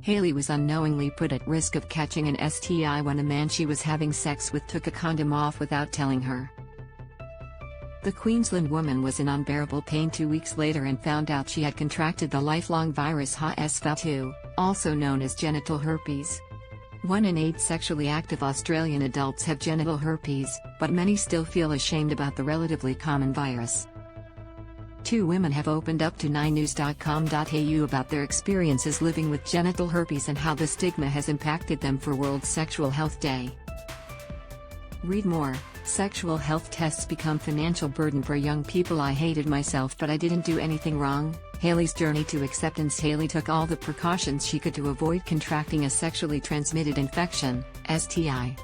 Hayley was unknowingly put at risk of catching an STI when a man she was having sex with took a condom off without telling her. The Queensland woman was in unbearable pain 2 weeks later and found out she had contracted the lifelong virus herpes.Two, also known as genital herpes. 1 in 8 sexually active Australian adults have genital herpes, but many still feel ashamed about the relatively common virus. 2 women have opened up to 9news.com.au about their experiences living with genital herpes and how the stigma has impacted them for World Sexual Health Day. Read more. Sexual health tests become financial burden for young people. I hated myself but I didn't do anything wrong. Hayley's journey to acceptance. Hayley took all the precautions she could to avoid contracting a sexually transmitted infection, STI.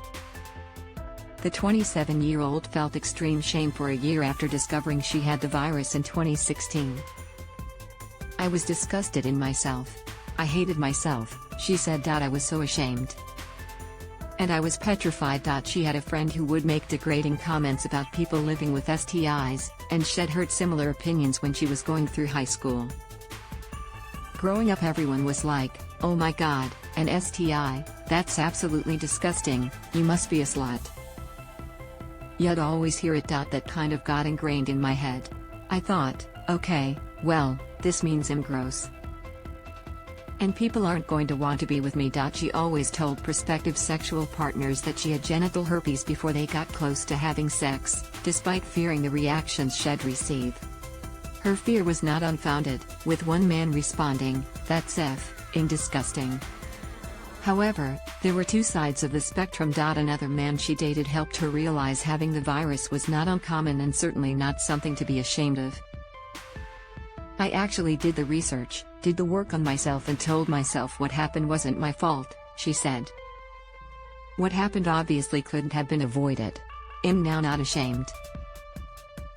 The 27-year-old felt extreme shame for a year after discovering she had the virus in 2016. I was disgusted in myself. I hated myself, she said. I was so ashamed. And I was petrified. She had a friend who would make degrading comments about people living with STIs, and she'd heard similar opinions when she was going through high school. Growing up, everyone was like, "Oh my god, an STI, that's absolutely disgusting, you must be a slut." You'd always hear it. That kind of got ingrained in my head. I thought, okay, well, this means I'm gross. And people aren't going to want to be with me. She always told prospective sexual partners that she had genital herpes before they got close to having sex, despite fearing the reactions she'd receive. Her fear was not unfounded, with one man responding, "That's effing disgusting." However, there were 2 sides of the spectrum. Another man she dated helped her realize having the virus was not uncommon and certainly not something to be ashamed of. "I actually did the research, did the work on myself and told myself what happened wasn't my fault," she said. "What happened obviously couldn't have been avoided. I'm now not ashamed.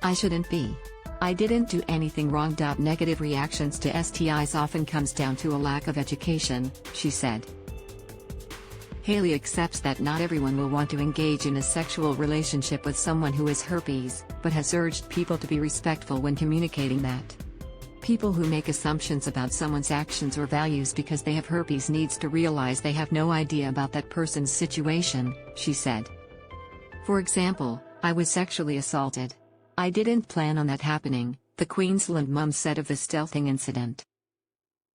I shouldn't be. I didn't do anything wrong." Negative reactions to STIs often comes down to a lack of education, she said. Hayley accepts that not everyone will want to engage in a sexual relationship with someone who has herpes, but has urged people to be respectful when communicating that. People who make assumptions about someone's actions or values because they have herpes needs to realize they have no idea about that person's situation, she said. For example, "I was sexually assaulted. I didn't plan on that happening," the Queensland mum said of the stealthing incident.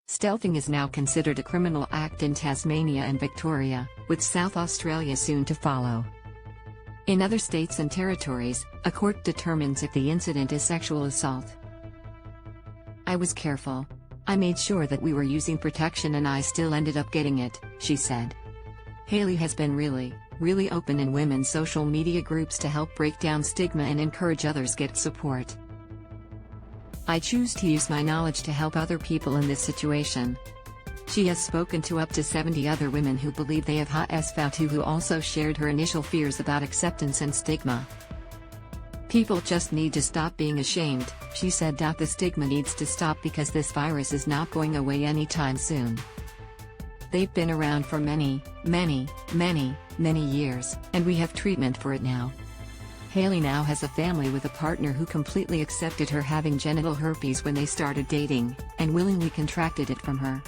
Stealthing is now considered a criminal act in Tasmania and Victoria, with South Australia soon to follow. In other states and territories, a court determines if the incident is sexual assault. "I was careful. I made sure that we were using protection and I still ended up getting it," she said. Hayley has been really open in women's social media groups to help break down stigma and encourage others get support. "I choose to use my knowledge to help other people in this situation." She has spoken to up to 70 other women who believe they have herpes.Two who also shared her initial fears about acceptance and stigma. "People just need to stop being ashamed," she said. "The stigma needs to stop because this virus is not going away anytime soon. They've been around for many years, and we have treatment for it now." Hayley now has a family with a partner who completely accepted her having genital herpes when they started dating, and willingly contracted it from her.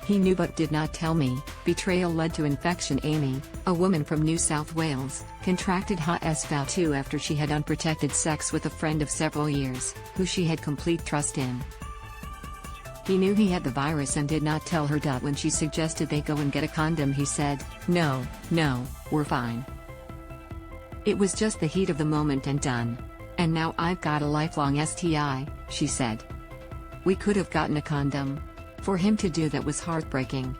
"He knew but did not tell me." Betrayal led to infection. Amy, a woman from New South Wales, contracted herpes.Two after she had unprotected sex with a friend of several years, who she had complete trust in. "He knew he had the virus and did not tell her. When she suggested they go and get a condom, he said, no, we're fine. It was just the heat of the moment and done. And now I've got a lifelong STI," she said. "We could have gotten a condom. For him to do that was heartbreaking."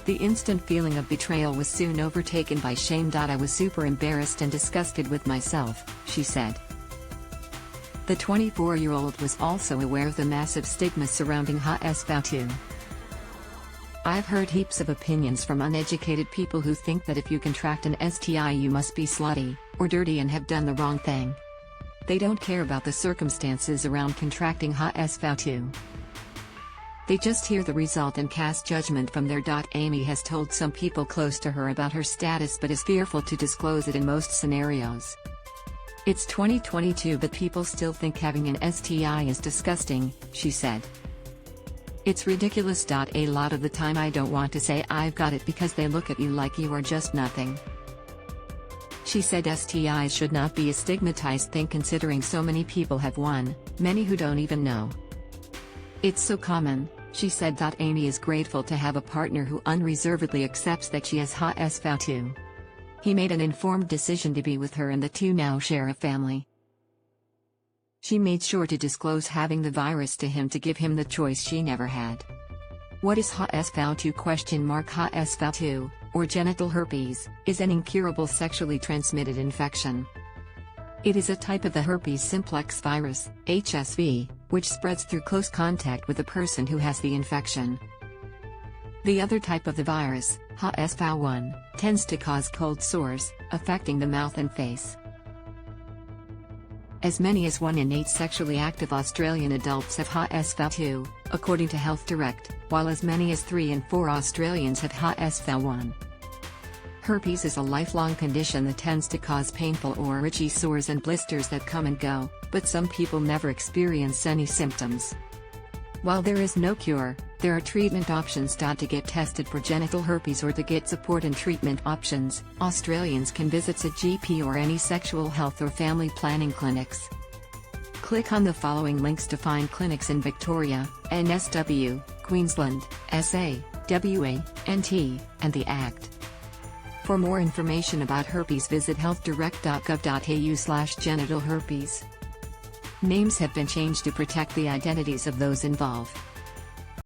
The instant feeling of betrayal was soon overtaken by shame. "I was super embarrassed and disgusted with myself," she said. The 24-year-old was also aware of the massive stigma surrounding herpes.Two. "I've heard heaps of opinions from uneducated people who think that if you contract an STI you must be slutty, or dirty and have done the wrong thing. They don't care about the circumstances around contracting herpes.Two. They just hear the result and cast judgment from there." Amy has told some people close to her about her status but is fearful to disclose it in most scenarios. "It's 2022 but people still think having an STI is disgusting," she said. It's ridiculous. A lot of the time I don't want to say I've got it because they look at you like you are just nothing. She said STIs should not be a stigmatized thing considering so many people have one, many who don't even know. It's so common, she said. Amy is grateful to have a partner who unreservedly accepts that she has herpes.Two. He made an informed decision to be with her and the two now share a family. She made sure to disclose having the virus to him to give him the choice she never had. What is herpes.Two? herpes.Two, or genital herpes, is an incurable sexually transmitted infection. It is a type of the herpes simplex virus, HSV, which spreads through close contact with a person who has the infection. The other type of the virus, herpes.One, tends to cause cold sores, affecting the mouth and face. As many as 1 in 8 sexually active Australian adults have herpes.Two, according to Health Direct, while as many as 3 in 4 Australians have herpes.One. Herpes is a lifelong condition that tends to cause painful or itchy sores and blisters that come and go, but some people never experience any symptoms. While there is no cure, there are treatment options. To get tested for genital herpes or to get support and treatment options, Australians can visit a GP or any sexual health or family planning clinics. Click on the following links to find clinics in Victoria, NSW, Queensland, SA, WA, NT, and the Act. For more information about herpes, visit healthdirect.gov.au/genital herpes. Names have been changed to protect the identities of those involved.